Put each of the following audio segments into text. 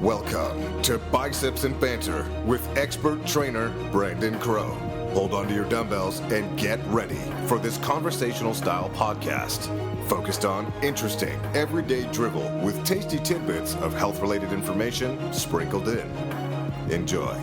Welcome to Biceps and Banter with expert trainer Brandon Crow. Hold on to your dumbbells and get ready for this conversational style podcast focused on interesting, everyday drivel with tasty tidbits of health-related information sprinkled in. Enjoy.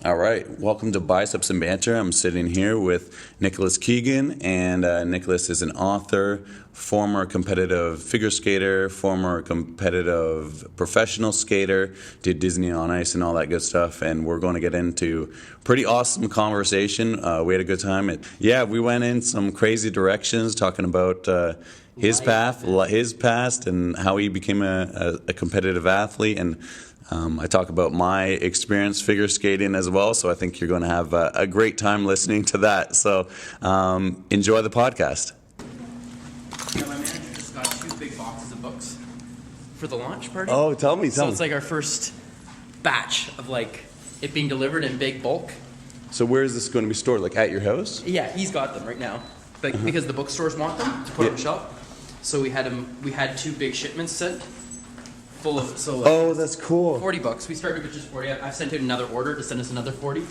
All right, welcome to Biceps and Banter. I'm sitting here with Nicholas Keagan, and Nicholas is an author, former competitive figure skater, former competitive professional skater, did Disney on Ice and all that good stuff, and we're going to get into pretty awesome conversation. We had a good time. We went in some crazy directions talking about his past, and how he became a competitive athlete, and I talk about my experience figure skating as well, so I think you're going to have a great time listening to that. So enjoy the podcast. Yeah, my manager just got 2 big boxes of books for the launch party. Oh, tell me. So it's like our first batch of it being delivered in big bulk. So where is this going to be stored? Like at your house? Yeah, he's got them right now, but because the bookstores want them to put on the shelf. So we had 2 big shipments sent. Full of oh, that's cool. $40. We started with just 40. I've sent out another order to send us another 40.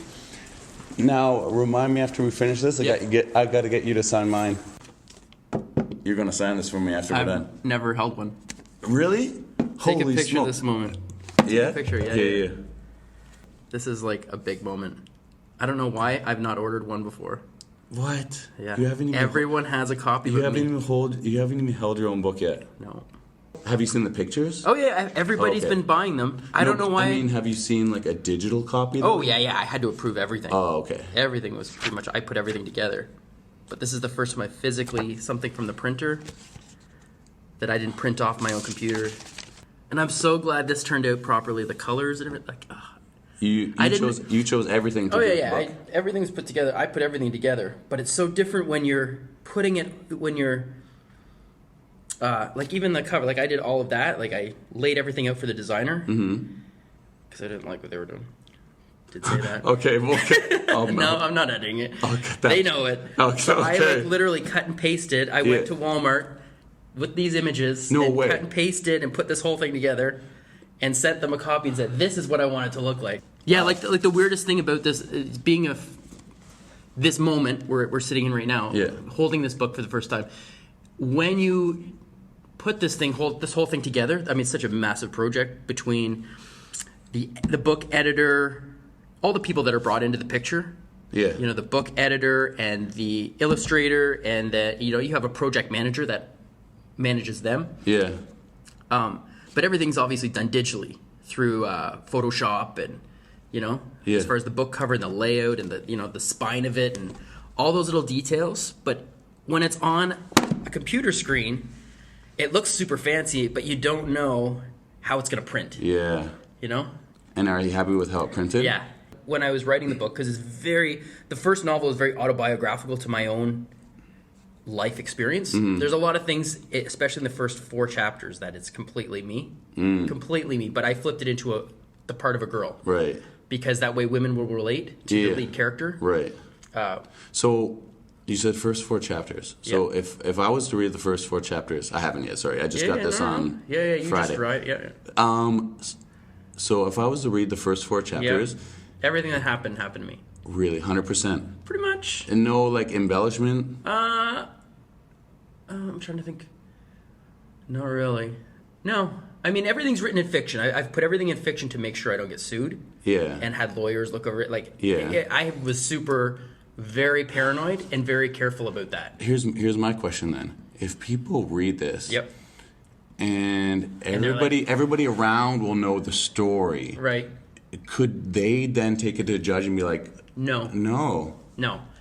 Now, remind me after we finish this. I got to get you to sign mine. You're gonna sign this for me after we're done. I've never held one. Really? Take Holy a picture smoke. of this moment. Yeah. Take a picture. Yeah. This is like a big moment. I don't know why I've not ordered one before. What? Yeah. You haven't even Everyone has a copy. You haven't even held your own book yet. No. Have you seen the pictures? Oh yeah, everybody's been buying them. I don't know why. I mean, have you seen like a digital copy? Oh yeah. I had to approve everything. Oh, okay. Everything was pretty much. I put everything together, but this is the first time I physically something from the printer that I didn't print off my own computer, and I'm so glad this turned out properly. The colors and everything. You chose everything. Everything was put together. I put everything together, but it's so different when you're putting it even the cover, I did all of that. I laid everything out for the designer because I didn't like what they were doing. Did say that. Okay. Oh, no, I'm not editing it. Okay, they know it. Okay. So I literally cut and pasted. I went to Walmart with these images. No way. Cut and pasted and put this whole thing together and sent them a copy and said, "This is what I want it to look like." Yeah, the weirdest thing about this is being this moment we're sitting in right now, holding this book for the first time. When you put this whole thing together, I mean, it's such a massive project between the book editor, all the people that are brought into the picture. Yeah. The book editor and the illustrator, and you have a project manager that manages them. Yeah. But everything's obviously done digitally through Photoshop, and as far as the book cover and the layout and the spine of it and all those little details. But when it's on a computer screen, it looks super fancy, but you don't know how it's going to print. Yeah. And are you happy with how it printed? Yeah. When I was writing the book, because the first novel is very autobiographical to my own life experience. Mm-hmm. There's a lot of things, especially in the first 4 chapters, that it's completely me. Completely me. But I flipped it into the part of a girl. Right. Because that way women will relate to the lead character. Right. So you said first 4 chapters. So if I was to read the first 4 chapters, I haven't yet. Sorry, I just got this on you Friday. Just right. Yeah. So if I was to read the first 4 chapters, everything that happened to me. Really, 100%. Pretty much. And no embellishment. I'm trying to think. Not really. No. I mean, everything's written in fiction. I've put everything in fiction to make sure I don't get sued. Yeah. And had lawyers look over it. I was very paranoid and very careful about that. Here's my question then. If people read this, and everybody around will know the story, right? Could they then take it to a judge and be like, no?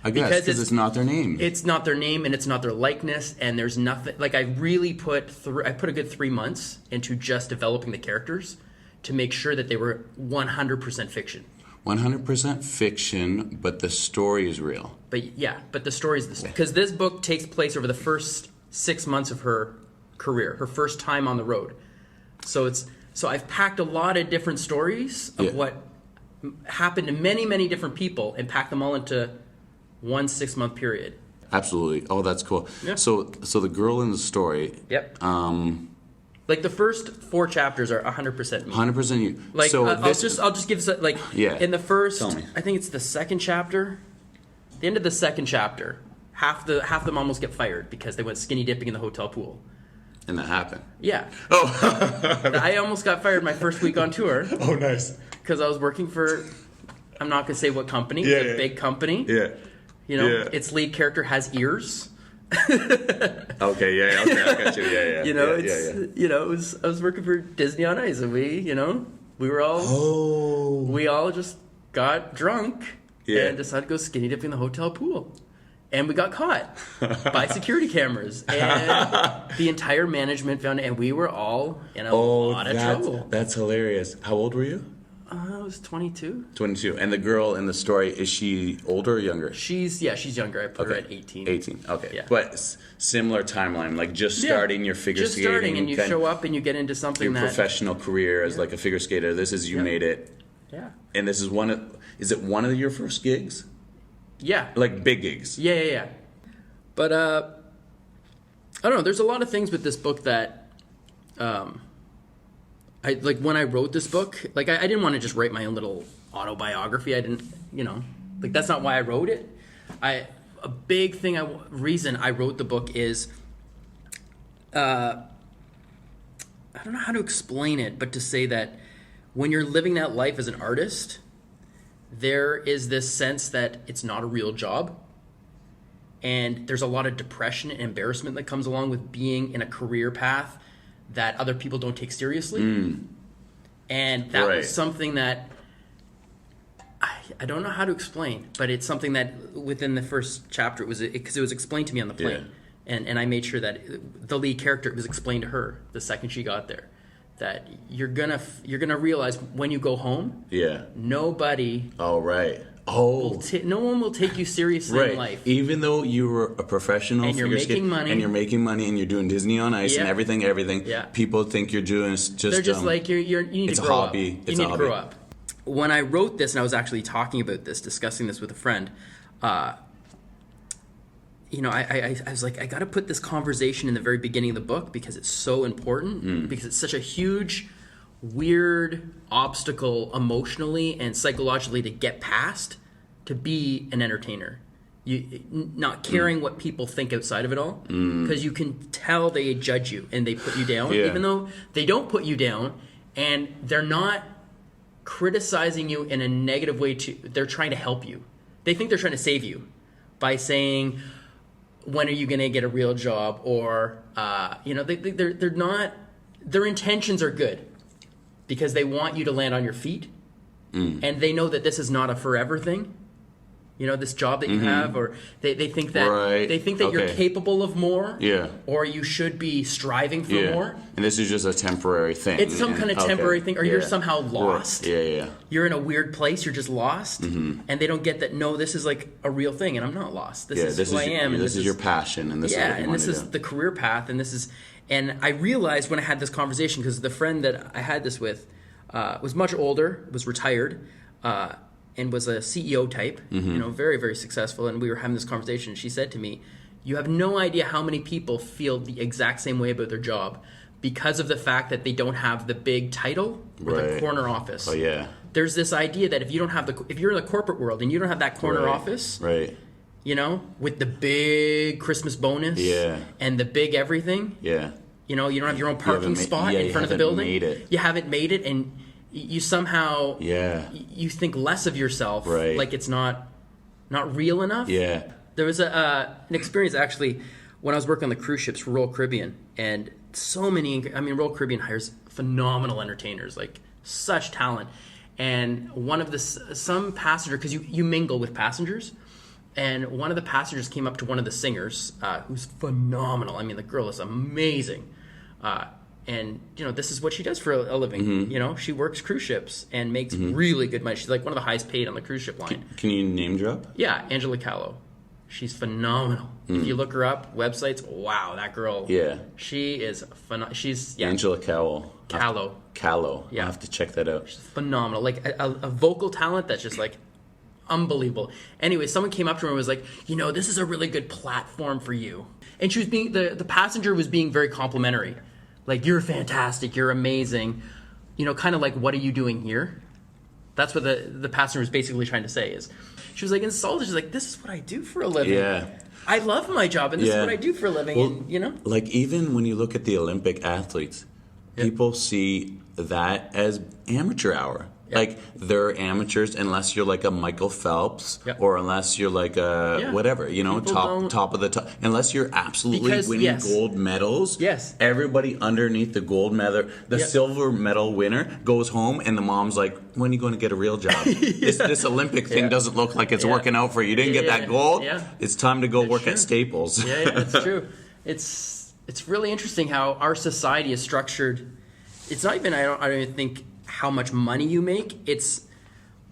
I guess because it's not their name. It's not their name, and it's not their likeness, and there's nothing. I really put a good 3 months into just developing the characters to make sure that they were 100% fiction. 100% fiction, but the story is real. But the story is the story. Because this book takes place over the first 6 months of her career, her first time on the road. So I've packed a lot of different stories of what happened to many, many different people and packed them all into one 6-month period. Absolutely. Oh, that's cool. Yeah. So the girl in the story. Yep. Like the first 4 chapters are 100% me. 100% you. Like so I'll just give like in the first. Tell me. I think it's the second chapter. The end of the second chapter, half them almost get fired because they went skinny dipping in the hotel pool. And that happened. Yeah. Oh. I almost got fired my first week on tour. Oh, nice. Because I was working for, I'm not gonna say what company. Yeah, a big company. Yeah. You know, its lead character has ears. Okay, yeah, okay, I got you. Yeah. You know, I was working for Disney on Ice, and we all just got drunk and decided to go skinny dipping in the hotel pool. And we got caught by security cameras. And the entire management found it, and we were all in a lot of trouble. That's hilarious. How old were you? I was 22. 22. And the girl in the story, is she older or younger? She's younger. I put her at 18. 18, okay. Yeah. But similar timeline, like just starting your figure skating. Just starting, and you show up and you get into something your professional career as like a figure skater. This is, you made it. Yeah. And this is is it one of your first gigs? Yeah. Like big gigs? Yeah. But, I don't know, there's a lot of things with this book that, I like when I wrote this book, like I didn't want to just write my own little autobiography. I didn't, like that's not why I wrote it. A big reason I wrote the book is, I don't know how to explain it, but to say that when you're living that life as an artist, there is this sense that it's not a real job. And there's a lot of depression and embarrassment that comes along with being in a career path that other people don't take seriously. And that was something that I don't know how to explain, but it's something that within the first chapter, because it was explained to me on the plane. And I made sure that the lead character, it was explained to her the second she got there, that you're gonna realize when you go home, nobody no one will take you seriously in life. Even though you were a professional and you're making money, and you're doing Disney on Ice and everything, people think you're doing just. They're just like you need to grow up. You need to grow up. When I wrote this, and I was actually talking about this, discussing this with a friend, I was like, I got to put this conversation in the very beginning of the book because it's so important, because it's such a huge, weird obstacle emotionally and psychologically to get past, to be an entertainer. You not caring what people think outside of it all, because you can tell they judge you and they put you down, even though they don't put you down, and they're not criticizing you in a negative way. They're trying to help you. They think they're trying to save you by saying, when are you going to get a real job? Or they're not. Their intentions are good because they want you to land on your feet, and they know that this is not a forever thing. This job that you have, or they think that you're capable of more, or you should be striving for more. And this is just a temporary thing. It's some kind of temporary thing, or you're somehow lost. Yeah. You're in a weird place. You're just lost, and they don't get that. No, this is like a real thing, and I'm not lost. This is who I am. And this is your passion, and this is what you want to do. This is the career path, and this is. And I realized when I had this conversation, because the friend that I had this with was much older, was retired. And was a CEO type, very, very successful. And we were having this conversation. She said to me, you have no idea how many people feel the exact same way about their job because of the fact that they don't have the big title or the corner office. Oh, yeah. There's this idea that if you don't have if you're in the corporate world and you don't have that corner office, with the big Christmas bonus and the big everything, you don't have your own parking spot in front of the building. You haven't made it, and you somehow you think less of yourself, like it's not real enough. There was an experience actually when I was working on the cruise ships for Royal Caribbean, and Royal Caribbean hires phenomenal entertainers, like such talent. And one of some passenger, because you mingle with passengers, and one of the passengers came up to one of the singers, who's phenomenal. I mean, the girl is amazing. And, this is what she does for a living. She works cruise ships and makes really good money. She's like one of the highest paid on the cruise ship line. Can you name drop? Yeah, Angela Callow. She's phenomenal. If you look her up, websites, wow, that girl. Yeah. She is phenomenal. She's, Angela Callow. Callow. Yeah. I'll have to check that out. She's phenomenal. Like a vocal talent that's just like unbelievable. Anyway, someone came up to her and was like, this is a really good platform for you. And she was the passenger was being very complimentary. Like, you're fantastic, you're amazing. You know, kind of like, what are you doing here? That's what the pastor was basically trying to say is, she was like insulted. She's like, this is what I do for a living. Yeah. I love my job, and this is what I do for a living. Well, and, you know? Like, even when you look at the Olympic athletes, people see that as amateur hour. Like, they're amateurs unless you're like a Michael Phelps or unless you're like a whatever, you know, top of the top. Unless you're absolutely winning gold medals. Yes. Everybody underneath the gold medal, the silver medal winner goes home and the mom's like, when are you going to get a real job? This Olympic thing doesn't look like it's working out for you. You didn't get that gold. Yeah. It's time to go work at Staples. Yeah, that's true. It's really interesting how our society is structured. It's not even, I don't even think how much money you make. It's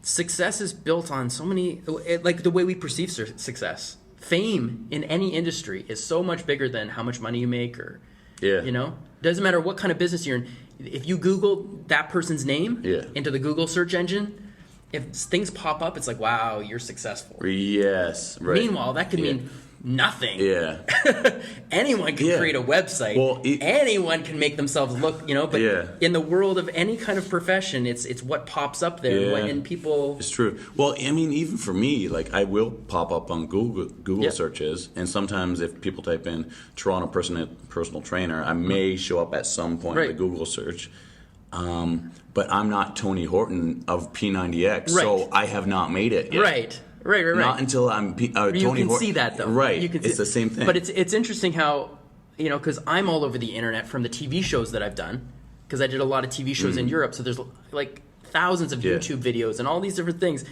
success is built on so many, like the way we perceive success. Fame in any industry is so much bigger than how much money you make, or you know, doesn't matter what kind of business you're in. If you Google that person's name into the Google search engine, if things pop up, it's like, wow, you're successful. Yes, right. Meanwhile, that could mean nothing. Yeah. Anyone can create a website. Well, anyone can make themselves look, you know, but in the world of any kind of profession, it's what pops up there and people. It's true. Well, I mean, even for me, like, I will pop up on Google searches, and sometimes if people type in Toronto personal trainer, I may show up at some point in the Google search. But I'm not Tony Horton of P90X, so I have not made it yet. Right. Not until I'm Tony Horton. You can see that, though. Right. You can see it's the same thing. But it's interesting how, you know, because I'm all over the internet from the TV shows that I've done, because I did a lot of TV shows in Europe, so there's like thousands of YouTube videos and all these different things.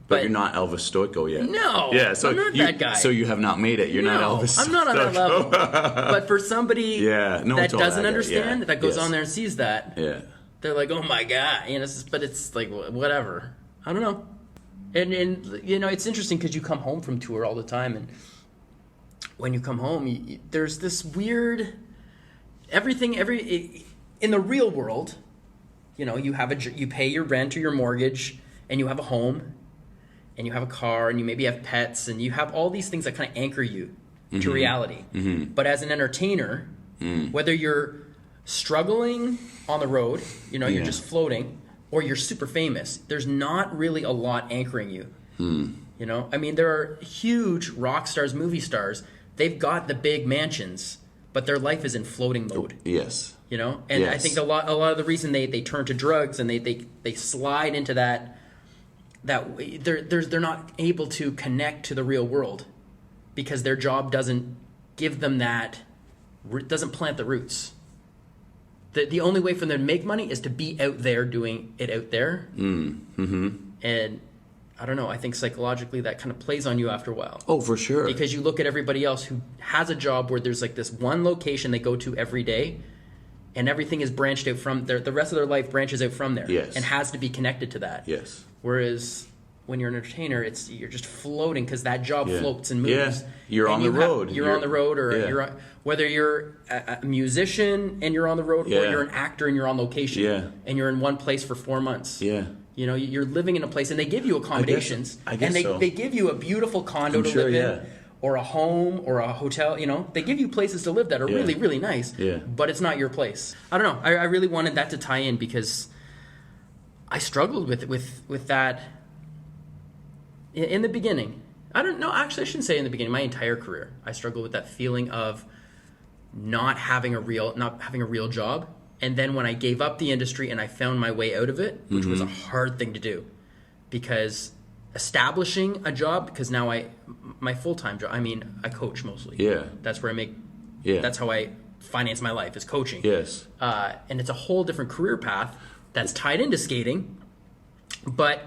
But you're not Elvis Stoico yet. No, so I'm not that guy. So you have not made it. You're not Elvis Stoico. I'm not on that level. But for somebody that doesn't understand, that goes on there and sees that, they're like, oh my God. You know, but it's like, whatever. I don't know. And you know, it's interesting because you come home from tour all the time, and when you come home, there's this weird in the real world, you know, you pay your rent or your mortgage, and you have a home, and you have a car, and you maybe have pets, and you have all these things that kind of anchor you to reality. But as an entertainer, whether you're struggling on the road, you know, you're just floating, or you're super famous, there's not really a lot anchoring you. You know, I mean, there are huge rock stars, movie stars. They've got the big mansions, but their life is in floating mode. Yes. You know, and I think a lot of the reason they turn to drugs and they slide into that they're not able to connect to the real world because their job doesn't give them doesn't plant the roots. The only way for them to make money is to be out there doing it out there. And I don't know, I think psychologically that kind of plays on you after a while. Oh, for sure. Because you look at everybody else who has a job where there's like this one location they go to every day, and everything is branched out from there. The rest of their life branches out from there and has to be connected to that. Yes. Whereas when you're an entertainer, you're just floating because that job floats and moves. Yeah. You're on the road. You're on the road, or whether you're a musician and you're on the road, or you're an actor and you're on location, and you're in one place for 4 months. Yeah. You know, you're living in a place, and they give you accommodations, and they give you a beautiful condo to live in, or a home, or a hotel. You know, they give you places to live that are really, really nice. But it's not your place. I don't know. I really wanted that to tie in because I struggled with that in the beginning. I don't know. Actually, I shouldn't say in the beginning. My entire career, I struggled with that feeling of not having a real job. And then when I gave up the industry and I found my way out of it, which was a hard thing to do, because establishing a job, because now my full-time job, I mean, I coach mostly. Yeah. That's where I make, that's how I finance my life, is coaching. Yes. And it's a whole different career path that's tied into skating. But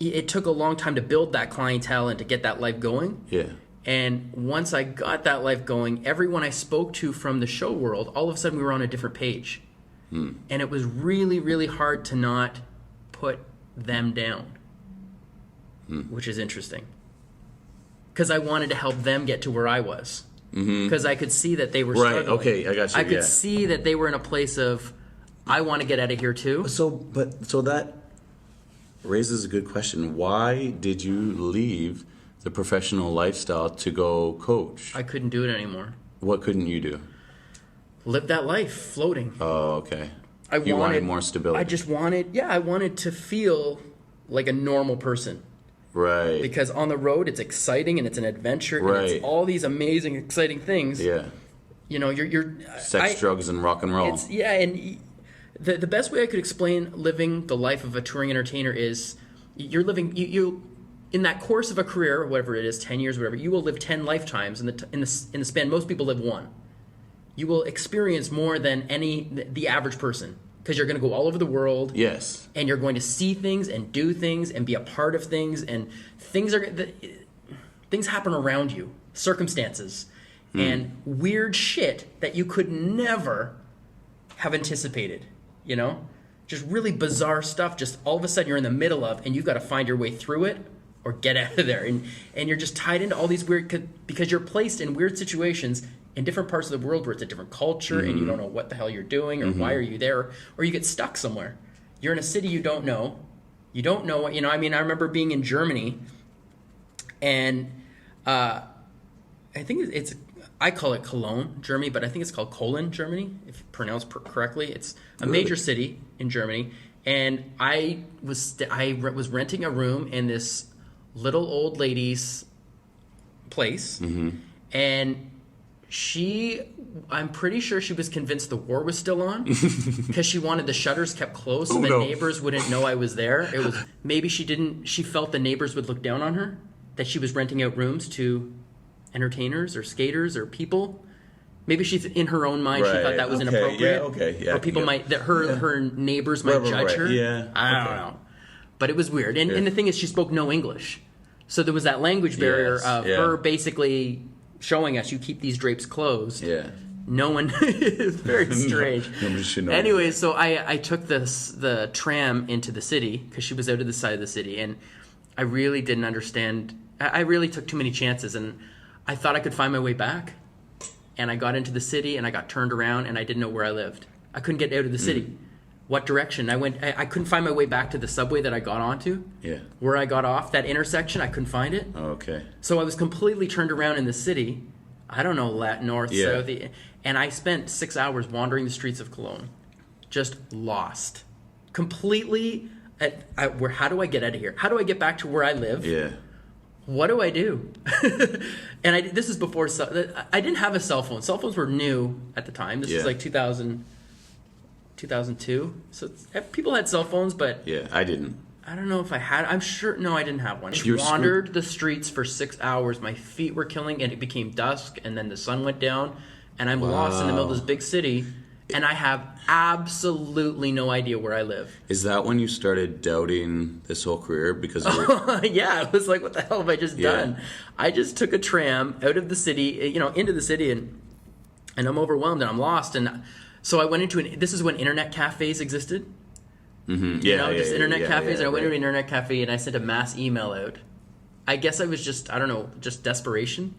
it took a long time to build that clientele and to get that life going. Yeah. And once I got that life going, everyone I spoke to from the show world, all of a sudden we were on a different page. And it was really, really hard to not put them down, which is interesting. Because I wanted to help them get to where I was. Because I could see that they were struggling. Right, okay, I got you. I could see that they were in a place of, I want to get out of here too. So that raises a good question. Why did you leave the professional lifestyle to go coach? I couldn't do it anymore. What couldn't you do? live that life floating. Oh, okay. You wanted more stability. I wanted to feel like a normal person. Right. Because on the road, it's exciting and it's an adventure. Right. And it's all these amazing, exciting things. Yeah. You know, you're sex, drugs, and rock and roll. And the best way I could explain living the life of a touring entertainer is you're living you in that course of a career, whatever it is, 10 years, whatever. You will live 10 lifetimes in the span. Most people live one. You will experience more than the average person because you're going to go all over the world. Yes. And you're going to see things and do things and be a part of things, and things happen around you, circumstances, and weird shit that you could never have anticipated, you know? Just really bizarre stuff, just all of a sudden you're in the middle of, and you've got to find your way through it or get out of there. And you're just tied into all these weird, because you're placed in weird situations in different parts of the world where it's a different culture and you don't know what the hell you're doing or why are you there, or you get stuck somewhere. You're in a city you don't know. You don't know what, I remember being in Germany, and I think I call it Cologne, Germany, but I think it's called Cologne, Germany, if pronounced correctly. It's a major city in Germany, and I was renting a room in this little old lady's place, and I'm pretty sure she was convinced the war was still on because she wanted the shutters kept closed so neighbors wouldn't know I was there. It was maybe she felt the neighbors would look down on her, that she was renting out rooms to entertainers or skaters or people. Maybe she's in her own mind she thought that was inappropriate. Or people her neighbors might judge her. Yeah. I don't know. But it was weird. And the thing is, she spoke no English. So there was that language barrier of her basically showing us, you keep these drapes closed. Yeah. No one, it's very strange. Nobody should know. Anyway, so I took the tram into the city because she was out of the side of the city, and I really didn't understand. I really took too many chances, and I thought I could find my way back. And I got into the city, and I got turned around, and I didn't know where I lived. I couldn't get out of the city. What direction? I couldn't find my way back to the subway that I got onto. Yeah. Where I got off, that intersection, I couldn't find it. Okay. So I was completely turned around in the city. I don't know, north, south. And I spent 6 hours wandering the streets of Cologne. Just lost. Completely. How do I get out of here? How do I get back to where I live? Yeah. What do I do? And this is before, I didn't have a cell phone. Cell phones were new at the time. This was like 2002. So people had cell phones, but... Yeah, I didn't. I don't know if I had... I'm sure... No, I didn't have one. I wandered the streets for 6 hours. My feet were killing, and it became dusk, and then the sun went down, and I'm lost in the middle of this big city, and I have absolutely no idea where I live. Is that when you started doubting this whole career? Because yeah, it was like, what the hell have I just done? I just took a tram out of the city, into the city, and I'm overwhelmed, and I'm lost, and so I went into this is when internet cafes existed. Internet cafes, and I went to an internet cafe, and I sent a mass email out. I guess I was just desperation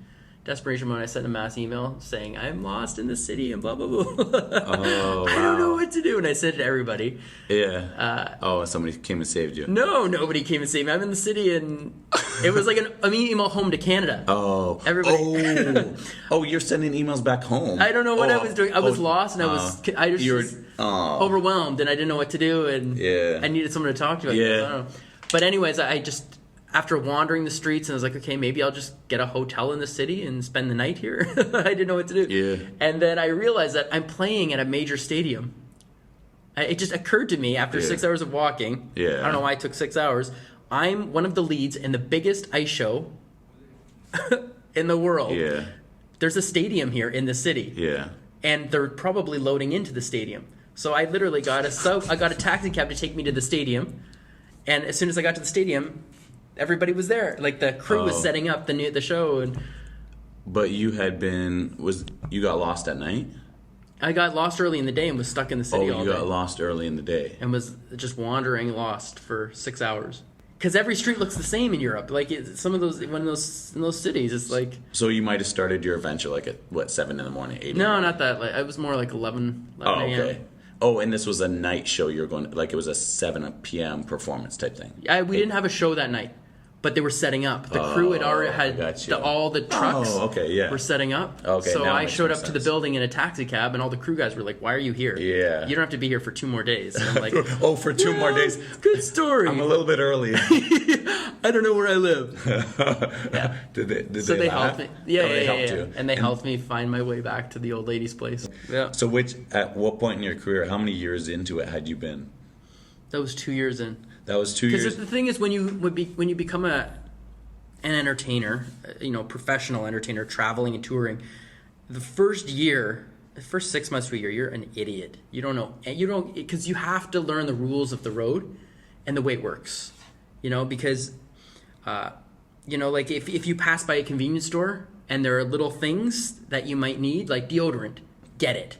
when I sent a mass email saying, I'm lost in the city and blah, blah, blah. Oh, wow. I don't know what to do. And I sent it to everybody. Yeah. Somebody came and saved you. No, nobody came and saved me. I'm in the city, and it was like an email home to Canada. Oh. Everybody. Oh, you're sending emails back home. I don't know what I was doing. I was lost, and I was overwhelmed, and I didn't know what to do, and I needed someone to talk to. I don't know. But anyways, I just... After wandering the streets, and I was like, okay, maybe I'll just get a hotel in the city and spend the night here. I didn't know what to do. Yeah. And then I realized that I'm playing at a major stadium. It just occurred to me after 6 hours of walking. Yeah. I don't know why it took 6 hours. I'm one of the leads in the biggest ice show in the world. Yeah. There's a stadium here in the city. Yeah. And they're probably loading into the stadium. So I literally got a taxi cab to take me to the stadium. And as soon as I got to the stadium, everybody was there. Like the crew was setting up the show, But you got lost at night? I got lost early in the day and was stuck in the city all day. Oh, you got lost early in the day. And was just wandering lost for 6 hours. Because every street looks the same in Europe. Like in those cities, it's like... So you might have started your adventure at 7 in the morning, 8 No, not that. It was more like 11 a.m. Okay. Oh, and this was a night show. You're going it was a 7 p.m. performance type thing. We didn't have a show that night. but they were setting up. The crew had already had all the trucks were setting up. Okay, so I showed up to the building in a taxi cab, and all the crew guys were like, "Why are you here? Yeah, you don't have to be here for 2 more days." And I'm like, "Oh, for 2 more days? Good story. I'm a little bit early. I don't know where I live." Yeah. Did they helped me. Yeah. You. And they helped me find my way back to the old lady's place. Yeah. So at what point in your career, how many years into it had you been? That was 2 years in. That was 2 years. Because the thing is, when you become an entertainer, professional entertainer, traveling and touring, the first 6 months to a year, you're an idiot. You don't know, because you have to learn the rules of the road and the way it works. Because, like if you pass by a convenience store and there are little things that you might need, like deodorant, get it.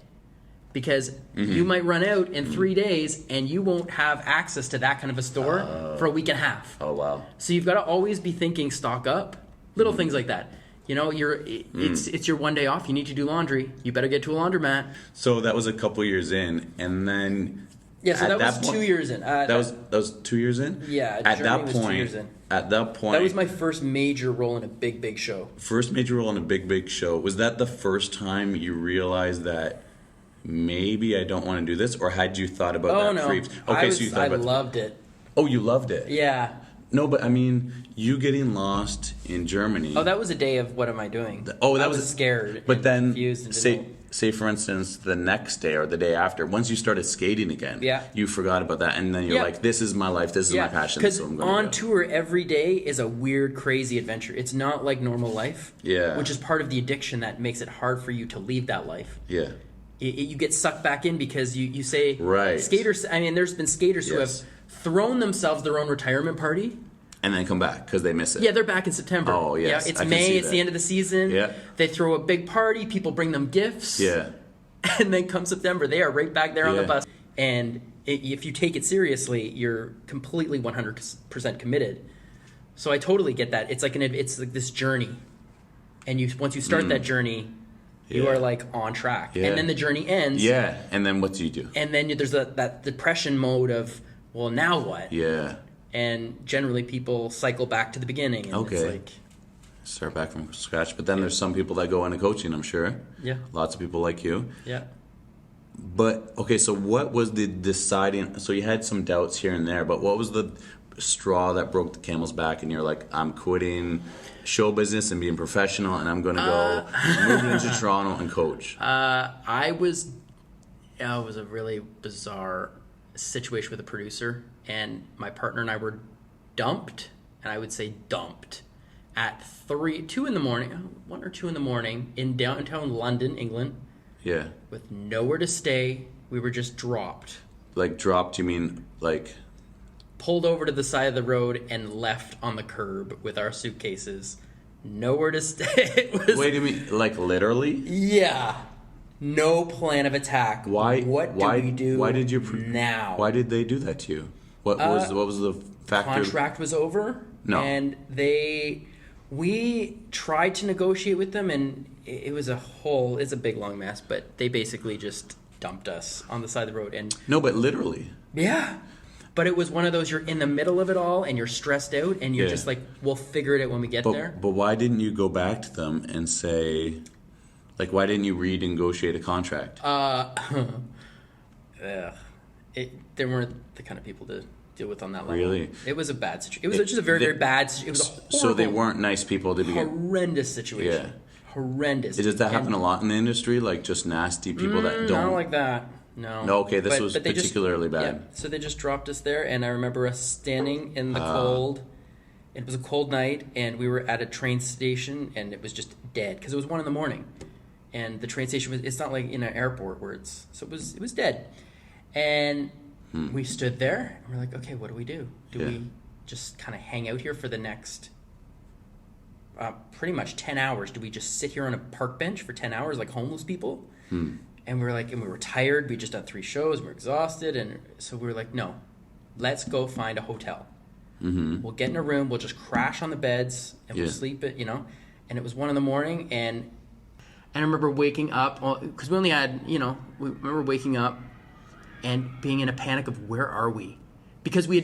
Because you might run out in 3 days and you won't have access to that kind of a store for a week and a half. Oh, wow. So you've got to always be thinking stock up, little things like that. It's your 1 day off. You need to do laundry. You better get to a laundromat. So that was a couple years in, and then... Yeah, so that was 2 years in. That was 2 years in? Yeah, at that was point, 2 years in. At that point... That was my first major role in a big show. First major role in a big show. Was that the first time you realized that maybe I don't want to do this, or had you thought about that? No. Okay, I loved it. Oh, you loved it? Yeah. No, but I mean, you getting lost in Germany. Oh, that was a day of what am I doing? That was scared. But then, confused and say for instance, the next day or the day after, once you started skating again, you forgot about that, and then you're like, "This is my life. This is my passion." Because so I'm going on tour every day is a weird, crazy adventure. It's not like normal life. Yeah. Which is part of the addiction that makes it hard for you to leave that life. Yeah. You get sucked back in because you say right. Skaters. I mean, there's been skaters who have thrown themselves their own retirement party and then come back because they miss it. Yeah, they're back in September. Oh yes, yeah, it's May. It's the end of the season. Yeah, they throw a big party. People bring them gifts. Yeah, and then come September, they are right back there on the bus. And if you take it seriously, you're completely 100% committed. So I totally get that. It's like this journey, and once you start that journey. You are like on track, and then the journey ends. Yeah, and then what do you do? And then there's that depression mode of, well, now what? Yeah. And generally, people cycle back to the beginning. And okay. It's like, start back from scratch. But then there's some people that go into coaching. I'm sure. Yeah. Lots of people like you. Yeah. But okay, so what was the deciding? So you had some doubts here and there, but what was the straw that broke the camel's back? And you're like, I'm quitting show business and being professional, and I'm going to go move into Toronto and coach. It was a really bizarre situation with a producer, and my partner and I were dumped, and I would say dumped, at 2 in the morning, 1 or 2 in the morning in downtown London, England. Yeah. With nowhere to stay. We were just dropped. Like dropped, you mean like... Pulled over to the side of the road and left on the curb with our suitcases. Nowhere to stay. Wait, you mean like literally? Yeah. No plan of attack. Why? What do we do Why did you now? Why did they do that to you? What was the factor? Contract was over. No. And we tried to negotiate with them, and it's a big long mess, but they basically just dumped us on the side of the road. And no, but literally. Yeah. But it was one of those, you're in the middle of it all and you're stressed out and you're just like, we'll figure it out when we get there. But why didn't you go back to them and say, like, why didn't you renegotiate a contract? They weren't the kind of people to deal with on that level. Really? It was a bad situation. It was just a very, very bad situation. It was a horrible, so they weren't nice people to begin. Horrendous situation. Yeah. Horrendous. Does that happen a lot in the industry? Like just nasty people that don't... Not like that. No. No, okay, this was particularly bad. Yeah, so they just dropped us there, and I remember us standing in the cold. It was a cold night, and we were at a train station, and it was just dead, because it was 1 a.m. And the train station it's not like in an airport where it was dead. And we stood there, and we're like, okay, what do we do? Do we just kind of hang out here for the next pretty much 10 hours? Do we just sit here on a park bench for 10 hours like homeless people? And we were tired. We just done 3 shows. We were exhausted. And so we were like, no, let's go find a hotel. Mm-hmm. We'll get in a room. We'll just crash on the beds and we'll sleep it, And it was 1 a.m. And I remember waking up because we only had, we remember waking up and being in a panic of where are we? Because we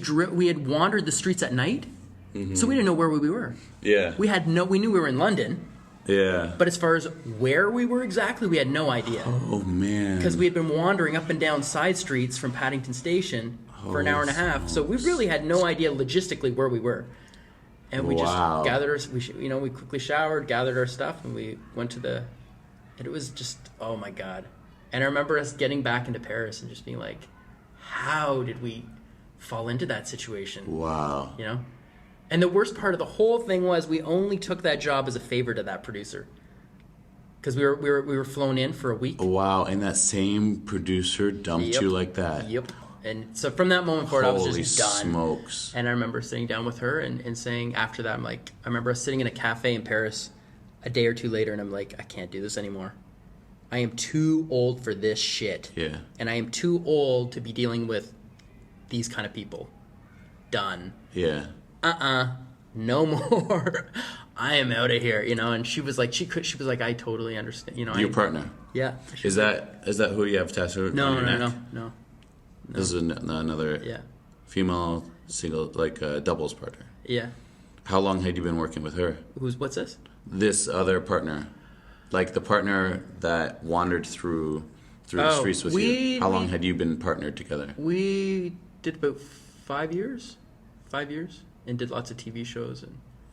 had wandered the streets at night So we didn't know where we were. Yeah. We knew we were in London. Yeah. But as far as where we were exactly, we had no idea. Oh, man. Because we had been wandering up and down side streets from Paddington Station for an hour and a half. So we really had no idea logistically where we were. And we just gathered we quickly showered, gathered our stuff, and we went to and it was just, oh my God. And I remember us getting back into Paris and just being like, how did we fall into that situation? Wow. You know? And the worst part of the whole thing was we only took that job as a favor to that producer. Because we were flown in for a week. Wow, and that same producer dumped you like that? Yep. And so from that moment forward, I was just done. Holy smokes. And I remember sitting down with her and saying after that, I remember us sitting in a cafe in Paris a day or two later, and I'm like, I can't do this anymore. I am too old for this shit. Yeah. And I am too old to be dealing with these kind of people. Done. Yeah. No more. I am out of here, and she was like, I totally understand, Your partner? Yeah. Is that who you have tattooed on your neck? No. This is another female single, doubles partner. Yeah. How long had you been working with her? What's this? This other partner. Like the partner that wandered through the streets with you. How long had you been partnered together? We did about 5 years. 5 years. And did lots of TV shows.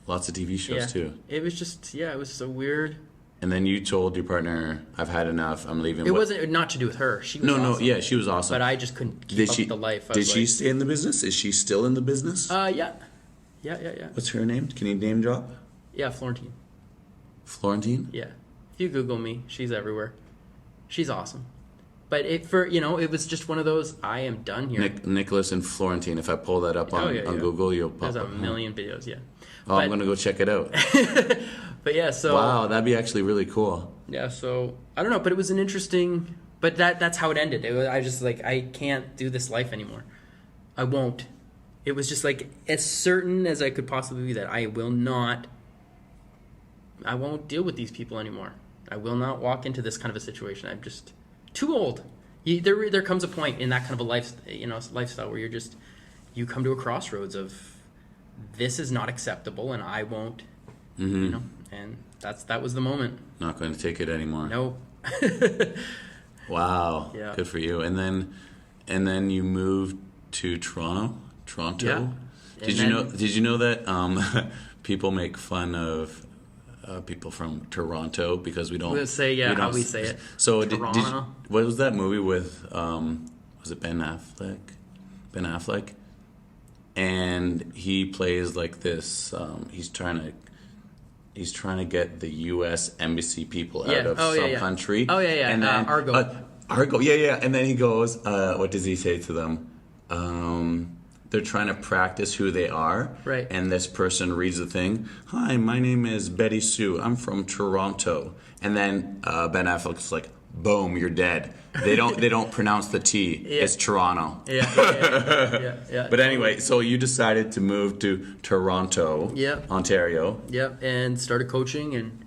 Lots of TV shows too. It was just, it was so weird. And then you told your partner, I've had enough, I'm leaving. It wasn't not to do with her. She was awesome. She was awesome. But I just couldn't keep up with the life. Did she stay in the business? Is she still in the business? Yeah. What's her name? Can you name drop? Yeah, Florentine. Florentine? Yeah. If you Google me, she's everywhere. She's awesome. But it was just one of those, I am done here. Nicholas and Florentine, if I pull that up on Google, you'll pop up. There's a million videos, yeah. I'm going to go check it out. But yeah, so... Wow, that'd be actually really cool. Yeah, so, I don't know, but it was an interesting... But that's how it ended. I just like, I can't do this life anymore. I won't. It was just like, as certain as I could possibly be that I won't deal with these people anymore. I will not walk into this kind of a situation. I'm just too old. There comes a point in that kind of a lifestyle where you come to a crossroads of, this is not acceptable, and I won't, and that was the moment. Not going to take it anymore. No. Wow. Yeah. Good for you. And then you moved to Toronto. Yeah. Did you know that people make fun of people from Toronto because we don't. We'll say how we say it. So what was that movie with? Was it Ben Affleck? Ben Affleck, and he plays like this. He's trying to get the U.S. embassy people out of some country. Oh yeah. And then, Argo. Argo. Yeah. And then he goes. What does he say to them? They're trying to practice who they are. Right. And this person reads the thing. Hi, my name is Betty Sue. I'm from Toronto. And then Ben Affleck's like, boom, you're dead. They don't pronounce the T. Yeah. It's Toronto. Yeah. But anyway, so you decided to move to Toronto, Ontario. Yep, and started coaching and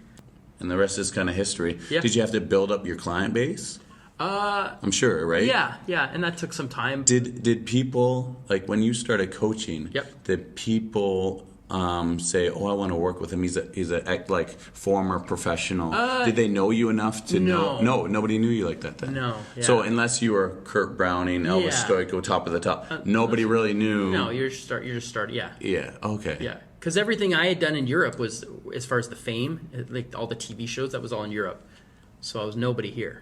the rest is kind of history. Yeah. Did you have to build up your client base? I'm sure, right? Yeah, and that took some time. Did people, like when you started coaching, did people say, "Oh, I want to work with him. He's a like former professional." Did they know you enough to know? No, nobody knew you like that then. No. Yeah. So unless you were Kurt Browning, Elvis Stoico, top of the top, nobody really knew. No, you're just starting. Yeah. Yeah. Okay. Yeah, because everything I had done in Europe was, as far as the fame, like all the TV shows, that was all in Europe. So I was nobody here.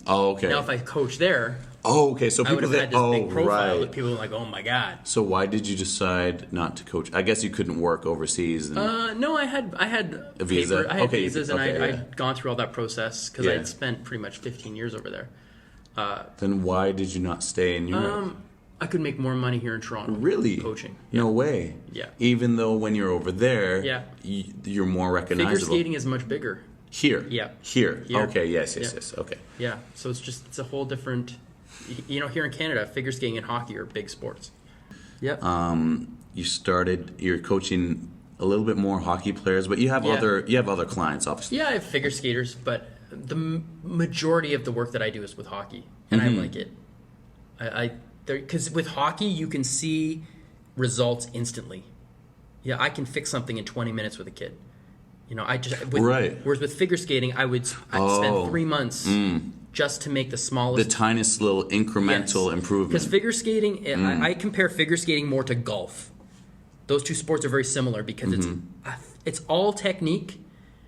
Oh, okay. Now if I coach there, so people I would have had this big profile that people were like, "Oh my god." So why did you decide not to coach? I guess you couldn't work overseas. No, I had a visa. I had visas, and I'd gone through all that process because I had spent pretty much 15 years over there. Then why did you not stay in Europe? I could make more money here in Toronto. Really? Coaching. No way. Yeah. Even though when you're over there, you're more recognizable. Figure skating is much bigger. Here? Yeah. Here. Okay, yes, okay. Yeah, so it's a whole different, here in Canada, figure skating and hockey are big sports. Yeah. You're coaching a little bit more hockey players, but you have other clients, obviously. Yeah, I have figure skaters, but the majority of the work that I do is with hockey, and I like it. Because with hockey, you can see results instantly. Yeah, I can fix something in 20 minutes with a kid. You know, Right. Whereas with figure skating, I'd spend 3 months just to make the smallest, the tiniest little incremental improvement. Because figure skating, I compare figure skating more to golf. Those two sports are very similar because it's all technique,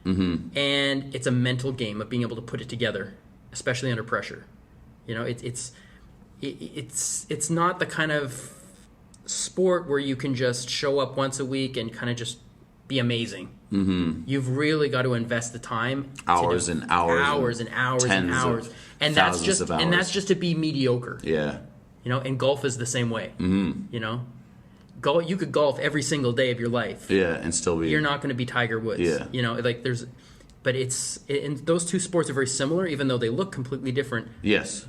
and it's a mental game of being able to put it together, especially under pressure. You know, it's not the kind of sport where you can just show up once a week and kind of just be amazing. You've really got to invest the time, hours and hours and hours, and that's just to be mediocre. Yeah, you know, and golf is the same way. You know, you could golf every single day of your life. Yeah, and still be. You're not going to be Tiger Woods. Yeah, you know, like but those two sports are very similar, even though they look completely different. Yes.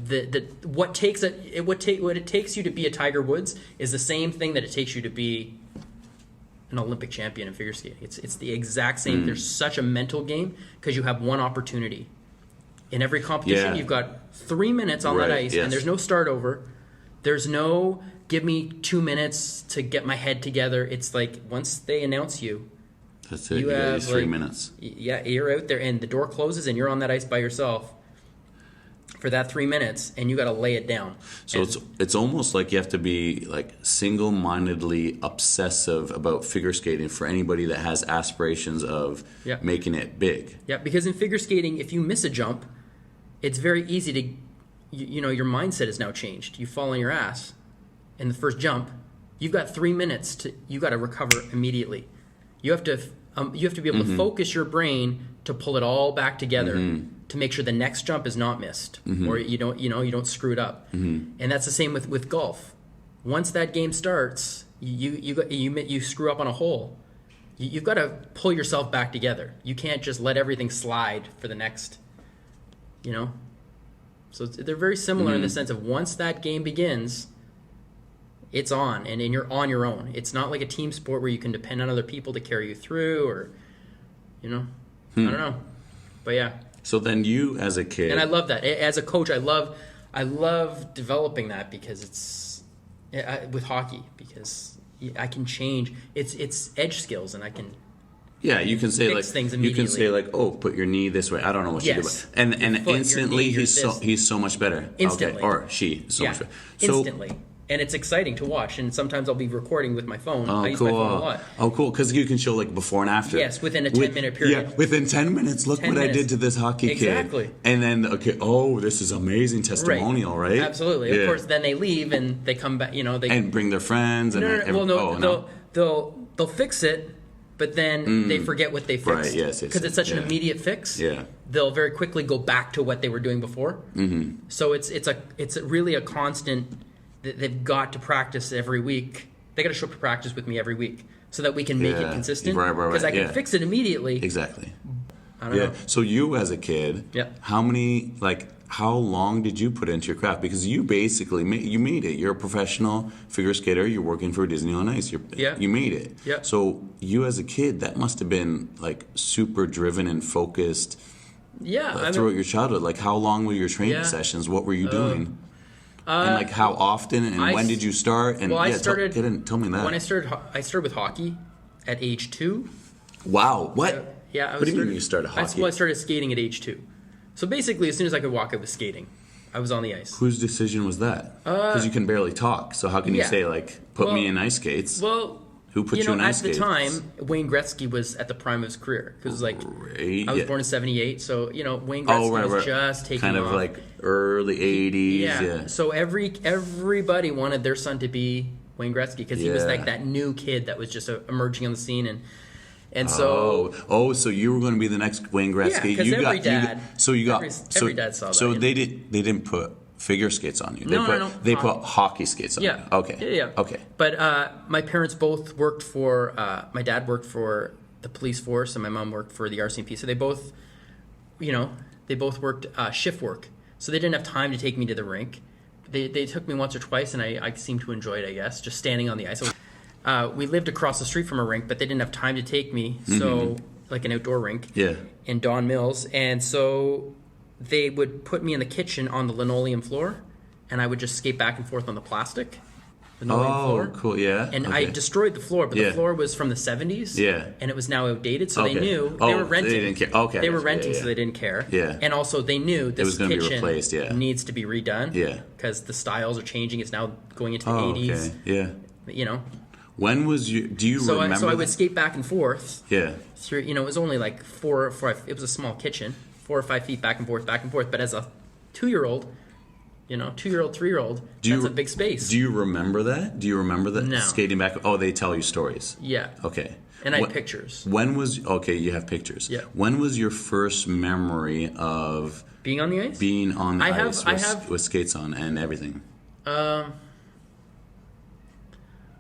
What it takes you to be a Tiger Woods is the same thing that it takes you to be an Olympic champion in figure skating. It's the exact same. There's such a mental game because you have one opportunity. In every competition, you've got 3 minutes on that ice, and there's no start over. There's no give me 2 minutes to get my head together. It's like once they announce you, that's it. You have 3 minutes. Yeah, you're out there, and the door closes, and you're on that ice by yourself for that 3 minutes, and you got to lay it down. So it's almost like you have to be like single-mindedly obsessive about figure skating for anybody that has aspirations of making it big. Yeah, because in figure skating, if you miss a jump, it's very easy to, you know, your mindset has now changed. You fall on your ass in the first jump. You've got 3 minutes you got to recover immediately. You have to be able to focus your brain to pull it all back together to make sure the next jump is not missed or you don't screw it up. And that's the same with golf. Once that game starts, you screw up on a hole. You've got to pull yourself back together. You can't just let everything slide for the next. You know, so they're very similar in the sense of once that game begins, it's on, and you're on your own. It's not like a team sport where you can depend on other people to carry you through, or, you know, I don't know, but yeah. So then you, as a kid, and I love that. As a coach, I love developing that because it's with hockey because I can change. It's edge skills, and I can. Yeah, you can say oh, put your knee this way. I don't know what you do, and instantly he's so much better. Instantly, or she so much better. Instantly. And it's exciting to watch, and sometimes I'll be recording with my phone. I use my phone a lot. Oh, cool, because you can show like before and after. Yes, within a 10-minute period. Yeah, within 10 minutes, look what I did to this hockey kid. Exactly. And then, this is amazing testimonial, right? Absolutely. Yeah. Of course, then they leave, and they come back, and bring their friends. They'll fix it, but then they forget what they fixed. Right, yes. Because it's such an immediate fix. Yeah. They'll very quickly go back to what they were doing before. So it's really a constant. They've got to practice every week. They got to show up to practice with me every week so that we can make it consistent. Right. Because I can fix it immediately. Exactly. I don't know. So you as a kid, how long did you put into your craft? Because you basically you made it. You're a professional figure skater. You're working for Disney on Ice. You made it. Yeah. So you as a kid, that must have been like super driven and focused. Yeah. Throughout your childhood, like how long were your training sessions? What were you doing? And like how often and when did you start? And I started. Tell me that. When I started with hockey at age 2. Wow! What? Yeah. What do you mean you started hockey? I started skating at age 2. So basically, as soon as I could walk, I was skating. I was on the ice. Whose decision was that? Because you can barely talk. So how can you say put me in ice skates? Well. Who put you in ice skates? At the time, Wayne Gretzky was at the prime of his career. Because I was born in 78, so Wayne Gretzky was just taking off. Kind of like early 80s. Yeah. So everybody wanted their son to be Wayne Gretzky because he was like that new kid that was just emerging on the scene, and so. So you were going to be the next Wayne Gretzky. Yeah, because every dad saw that. So they didn't put figure skates on you. They put hockey skates on you. Okay. Yeah. Okay. But my parents both worked for. My dad worked for the police force, and my mom worked for the RCMP. So they both, worked shift work. So they didn't have time to take me to the rink. They took me once or twice, and I seemed to enjoy it. I guess just standing on the ice. We lived across the street from a rink, but they didn't have time to take me. So like an outdoor rink. Yeah. In Don Mills, and so. They would put me in the kitchen on the linoleum floor, and I would just skate back and forth on the plastic. the no-wing floor. Oh, cool, yeah. And I destroyed the floor, but the floor was from the 70s. Yeah. And it was now outdated, so they knew. Oh, they were renting. they didn't care. Okay. They were renting, so they didn't care. Yeah. And also, they knew this was gonna be kitchen replaced, needs to be redone. Yeah. Because the styles are changing. It's now going into the 80s. Okay. Yeah. You know. When was you? Do you remember? So I would skate back and forth. Yeah. Through, it was only like 4 or 5. It was a small kitchen, 4 or 5 feet back and forth. But as a 2-year-old, 2-year-old, 3-year-old, that's a big space. Do you remember that? Do you remember that? No. Skating back? Oh, they tell you stories. Yeah. Okay. And I had pictures. You have pictures. Yeah. When was your first memory of being on the ice? Being on the ice with skates on and everything. I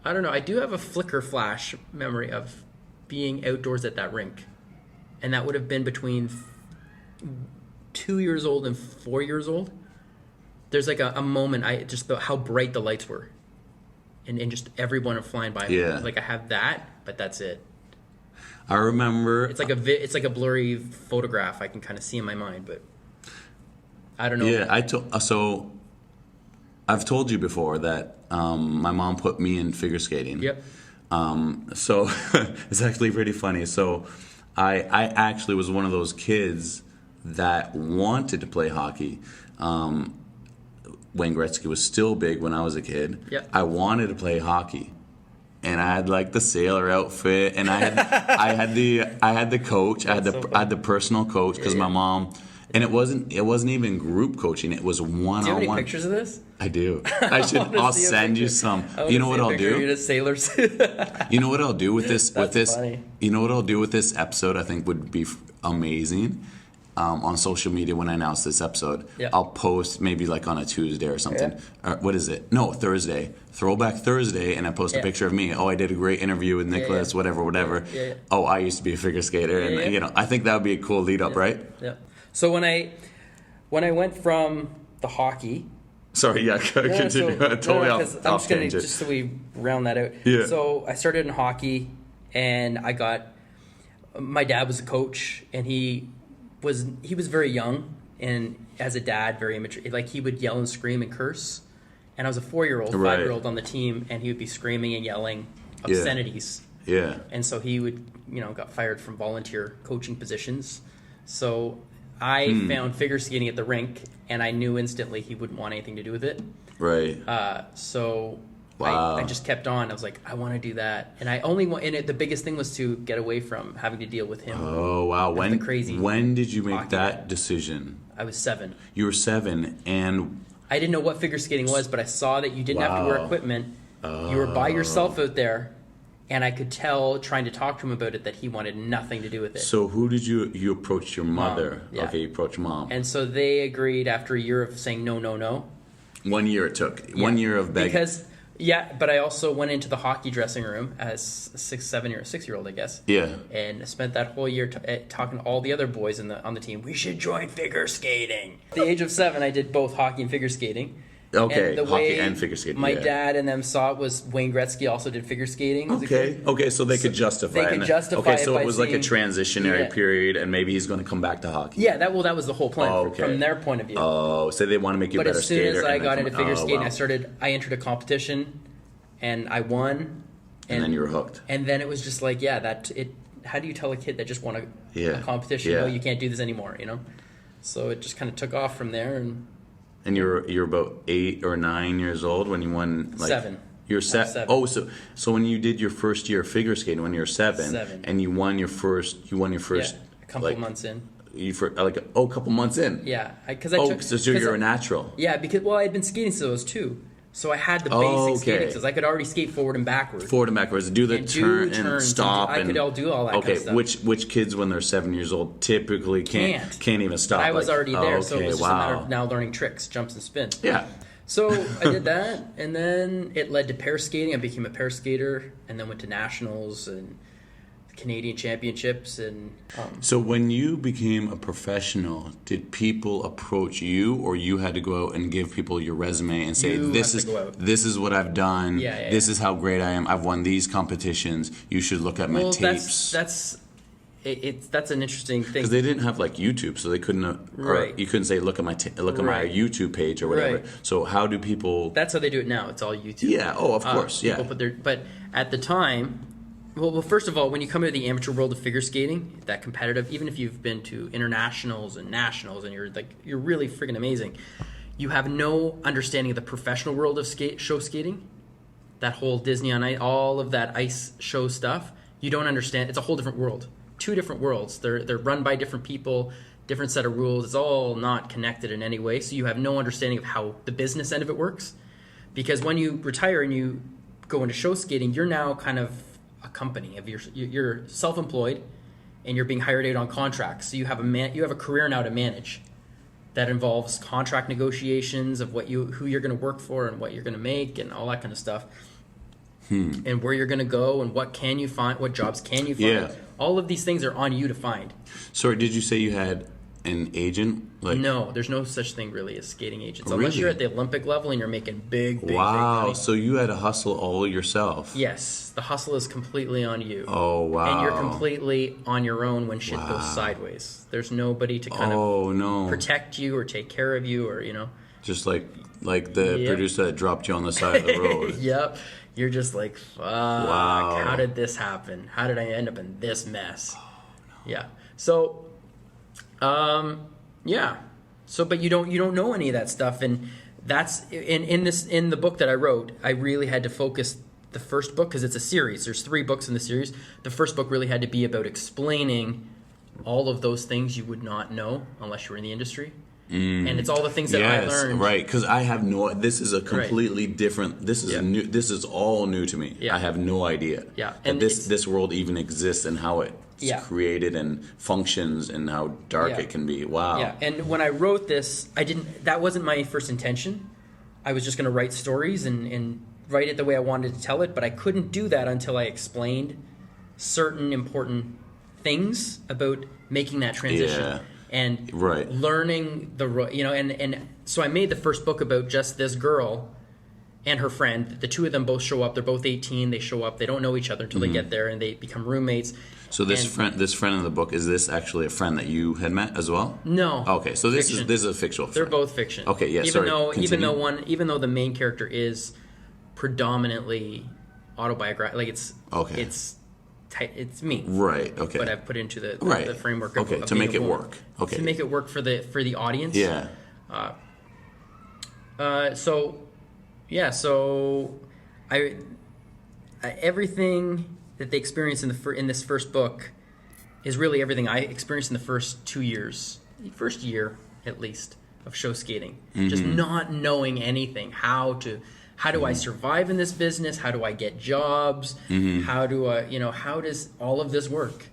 don't know. I do have a flicker flash memory of being outdoors at that rink. And that would have been between 2 years old and 4 years old. There's like a moment, how bright the lights were. And just everyone flying by. Yeah. Like I have that, but that's it. I remember. It's like a blurry photograph I can kind of see in my mind, but I don't know. Yeah, so I've told you before that my mom put me in figure skating. Yep. So it's actually pretty funny. So I actually was one of those kids that wanted to play hockey. Wayne Gretzky was still big when I was a kid. Yep. I wanted to play hockey. And I had like the sailor outfit, and I had the coach. I had the personal coach because my mom, and it wasn't even group coaching. It was one-on-one. Do you have any pictures of this? I do. I'll send you some. You know what I'll do? You're sailors. You know what I'll do with this? Funny. You know what I'll do with this episode? I think would be amazing. On social media when I announce this episode, I'll post maybe like on a Tuesday or something. What is it? No, Thursday. Throwback Thursday, and I post a picture of me. Oh, I did a great interview with Nicholas, whatever. Yeah. Oh, I used to be a figure skater, and I think that would be a cool lead up, right? Yeah. So when I went from the hockey. Sorry, continue. Totally off I'm just gonna just so we round that out. Yeah. So I started in hockey, and my dad was a coach, and he was very young, and as a dad, very immature. Like he would yell and scream and curse, and I was a 4-year-old, 5-year-old on the team, and he would be screaming and yelling obscenities. Yeah. And so he would, got fired from volunteer coaching positions. So I found figure skating at the rink, and I knew instantly he wouldn't want anything to do with it. Right. So wow. I just kept on. I was like, I want to do that, and I only want. And the biggest thing was to get away from having to deal with him. Oh wow! When did you make that decision? I was 7. You were 7, and I didn't know what figure skating was, but I saw that you didn't have to wear equipment. You were by yourself out there, and I could tell, trying to talk to him about it, that he wanted nothing to do with it. So who did you approached your mother? Mom, yeah. Okay, you approached Mom. And so they agreed after a year of saying no. 1 year it took. 1 year of begging. But I also went into the hockey dressing room as a 6-year-old, I guess. Yeah. And spent that whole year talking to all the other boys on the team. We should join figure skating. At the age of 7, I did both hockey and figure skating. Okay, hockey and figure skating. My dad and them saw it was Wayne Gretzky also did figure skating. Okay, so they could justify it. Okay, so it was like a transitionary period, and maybe he's going to come back to hockey. Yeah, that was the whole plan from their point of view. Oh, so they want to make you a better skater. But as soon as I got into figure skating, I entered a competition, and I won. And then you were hooked. And then it was just like, how do you tell a kid that just won a competition, no, you can't do this anymore, So it just kind of took off from there. And you're about 8 or 9 years old when you won. 7. You're 7. Oh, so when you did your first year of figure skating, when you were 7, and you won your first. A couple months in. A couple months in. Yeah, because so you're a natural. Yeah, because I'd been skating since I was 2. So I had the basic skating skills. I could already skate forward and backwards. Do the turn and stop. I could all do all that kind of stuff. Which kids when they're 7 years old typically can't even stop? But I was already there, so it was just a matter of now learning tricks, jumps and spins. Yeah. So I did that, and then it led to pair skating. I became a pair skater, and then went to nationals and Canadian championships. And So when you became a professional, did people approach you, or you had to go out and give people your resume and say, this is what I've done, this is how great I am, I've won these competitions, you should look at my tapes? that's an interesting thing. Because they didn't have like YouTube, so they couldn't. Right. You couldn't say look at my YouTube page or whatever. Right. So how do people? That's how they do it now. It's all YouTube. Yeah. Oh, of course. Yeah. But at the time, well, first of all, when you come into the amateur world of figure skating, that competitive, even if you've been to internationals and nationals, and you're really freaking amazing, you have no understanding of the professional world of show skating. That whole Disney on Ice, all of that ice show stuff, you don't understand. It's a whole different world. Two different worlds. They're run by different people, different set of rules. It's all not connected in any way. So you have no understanding of how the business end of it works. Because when you retire and you go into show skating, you're now kind of a company. You're self-employed, and you're being hired out on contracts. So you have a career now to manage. That involves contract negotiations of who you're going to work for and what you're going to make and all that kind of stuff. And where you're going to go and what can you find, what jobs can you find. Yeah. All of these things are on you to find. Sorry, did you say you had an agent? No, there's no such thing really as skating agents. Unless you're at the Olympic level and you're making big money. So you had to hustle all yourself. Yes, the hustle is completely on you. Oh, wow. And you're completely on your own when shit goes sideways. There's nobody to kind of protect you or take care of you or, Just like the producer that dropped you on the side of the road. Yep. You're just like, fuck, how did this happen? How did I end up in this mess? Oh, no. Yeah. So, but you don't know any of that stuff, and that's in the book that I wrote. I really had to focus the first book because it's a series. There's 3 books in the series. The first book really had to be about explaining all of those things you would not know unless you were in the industry. And it's all the things that I learned. Right, because I have this is a completely different, this is new, this is all new to me. Yeah. I have no idea that this world even exists and how it's created and functions and how dark it can be. Wow. Yeah, and when I wrote this, that wasn't my first intention. I was just going to write stories and write it the way I wanted to tell it, but I couldn't do that until I explained certain important things about making that transition. Yeah. And learning and so I made the first book about just this girl and her friend. The two of them both show up. They're both 18. They show up. They don't know each other until they get there, and they become roommates. So this friend in the book, is this actually a friend that you had met as well? No. Okay, so this is a fictional friend. They're both fiction. Okay, yeah. Even though the main character is predominantly autobiographical, like it's me, right? Okay, but I've put into the framework. Of to make it work. Okay, to make it work for the audience. Yeah. Everything that they experience in this first book is really everything I experienced in the first first year at least of show skating. Just not knowing anything, how do I survive in this business? How do I get jobs? How does all of this work?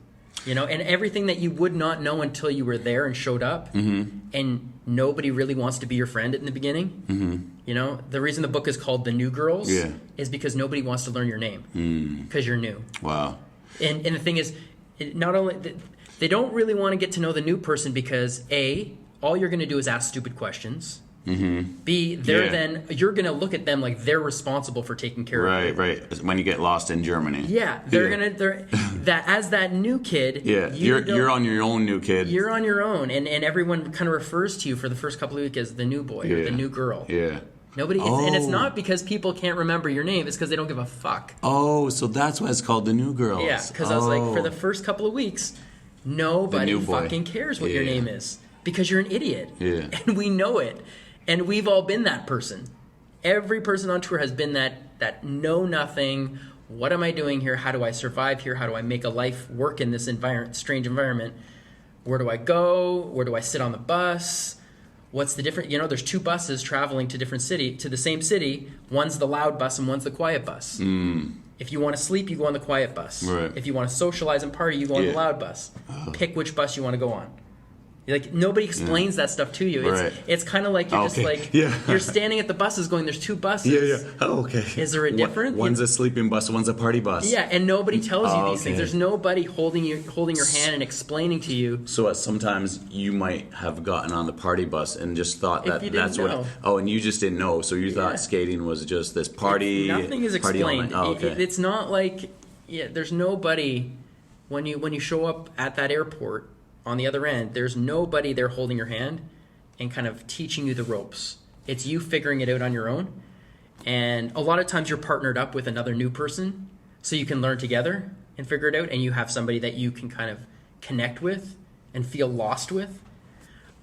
And everything that you would not know until you were there and showed up, and nobody really wants to be your friend in the beginning. The reason the book is called The New Girls is because nobody wants to learn your name because you're new. Wow. And the thing is, not only they don't really want to get to know the new person because A, all you're going to do is ask stupid questions. B, then you're going to look at them like they're responsible for taking care of you. Right. When you get lost in Germany. Yeah, they're as that new kid. Yeah, you're on your own, new kid. You're on your own, and everyone kind of refers to you for the first couple of weeks as the new boy or the new girl. Yeah. Nobody, and it's not because people can't remember your name. It's because they don't give a fuck. Oh, so that's why it's called The New Girls. Yeah, because I was like, for the first couple of weeks, nobody fucking cares what your name is because you're an idiot. Yeah. And we know it. And we've all been that person. Every person on tour has been that know nothing. What am I doing here? How do I survive here? How do I make a life work in this strange environment? Where do I go? Where do I sit on the bus? What's the difference? There's 2 buses traveling to the same city. One's the loud bus and one's the quiet bus. If you want to sleep, you go on the quiet bus. Right. If you want to socialize and party, you go on the loud bus. Pick which bus you want to go on. Like nobody explains that stuff to you. It's kind of like you're you're standing at the buses going, there's 2 buses. Yeah. Oh, okay. Is there a difference? One's a sleeping bus, one's a party bus. Yeah, and nobody tells you these things. There's nobody holding your hand and explaining to you. So sometimes you might have gotten on the party bus and just thought that's what. Oh, and you just didn't know. So you thought skating was just this party. Nothing is explained. It's not like there's nobody when you show up at that airport on the other end, there's nobody there holding your hand and kind of teaching you the ropes. It's you figuring it out on your own. And a lot of times you're partnered up with another new person so you can learn together and figure it out, and you have somebody that you can kind of connect with and feel lost with.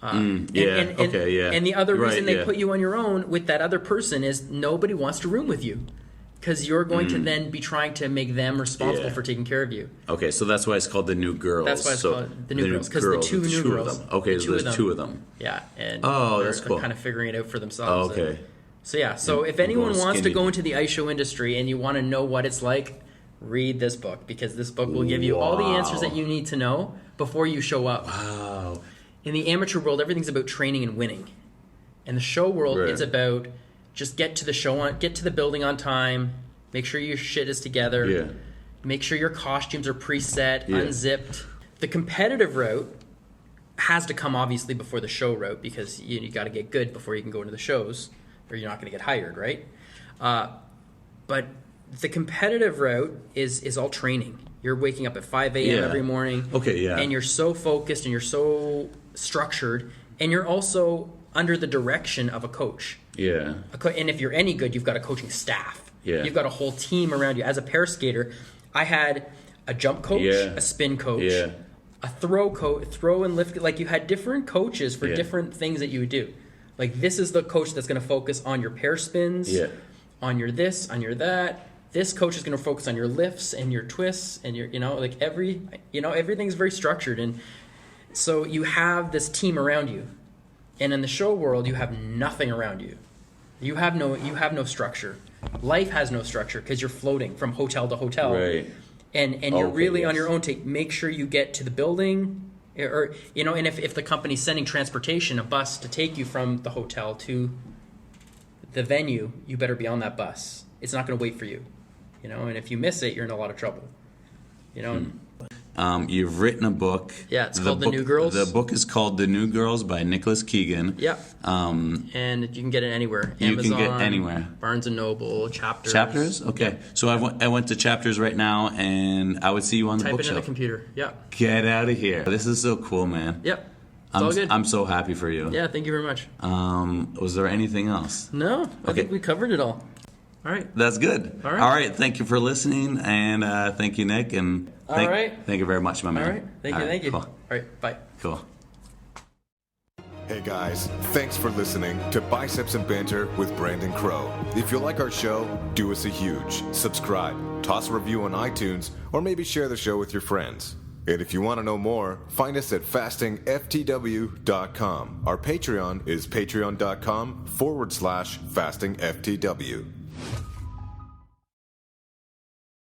And the other reason they put you on your own with that other person is nobody wants to room with you, because you're going to then be trying to make them responsible for taking care of you. Okay, so that's why it's called the New Girls. That's why it's called the New Girls, because the two new girls. Okay, so there's two of them. Yeah, and that's cool. kind of figuring it out for themselves. Oh, okay. So if anyone wants to go into the ice show industry and you want to know what it's like, read this book, because this book will give you all the answers that you need to know before you show up. Wow. In the amateur world, everything's about training and winning. In the show world, it's about just get to the show get to the building on time, make sure your shit is together, make sure your costumes are preset, unzipped. The competitive route has to come obviously before the show route, because you got to get good before you can go into the shows, or you're not going to get hired, right? But the competitive route is all training. You're waking up at 5 a.m. every morning. And you're so focused and you're so structured, and you're also under the direction of a coach. And if you're any good, you've got a coaching staff. You've got a whole team around you. As a pair skater, I had a jump coach, a spin coach, a throw and lift. Like, you had different coaches for different things that you would do. Like, this is the coach that's going to focus on your pair spins, on your this, on your that. This coach is going to focus on your lifts and your twists and your, everything's very structured. And so you have this team around you. And in the show world, you have nothing around you. You have no structure. Life has no structure, because you're floating from hotel to hotel. Right. And you're really on your own to make sure you get to the building, or and if the company's sending transportation, a bus to take you from the hotel to the venue, you better be on that bus. It's not going to wait for you. And if you miss it, you're in a lot of trouble. You've written a book. Yeah, it's called The New Girls. The book is called The New Girls by Nicholas Keagan. Yeah. And you can get it anywhere. Amazon, you can get anywhere. Barnes & Noble, Chapters. Chapters? Okay. Yeah. So I went to Chapters right now, and I would see you on the bookshelf. Type it in the computer. Yeah. Get out of here. This is so cool, man. Yep. It's all good. I'm so happy for you. Yeah, thank you very much. Was there anything else? No. I think we covered it all. All right. That's good. All right. Thank you for listening, and thank you, Nick. And thank you very much, my man. All right. Thank you. Cool. All right. Bye. Cool. Hey guys, thanks for listening to Biceps and Banter with Brandon Crow. If you like our show, do us a huge subscribe, toss a review on iTunes, or maybe share the show with your friends. And if you want to know more, find us at fastingftw.com. Our Patreon is patreon.com/fastingftw.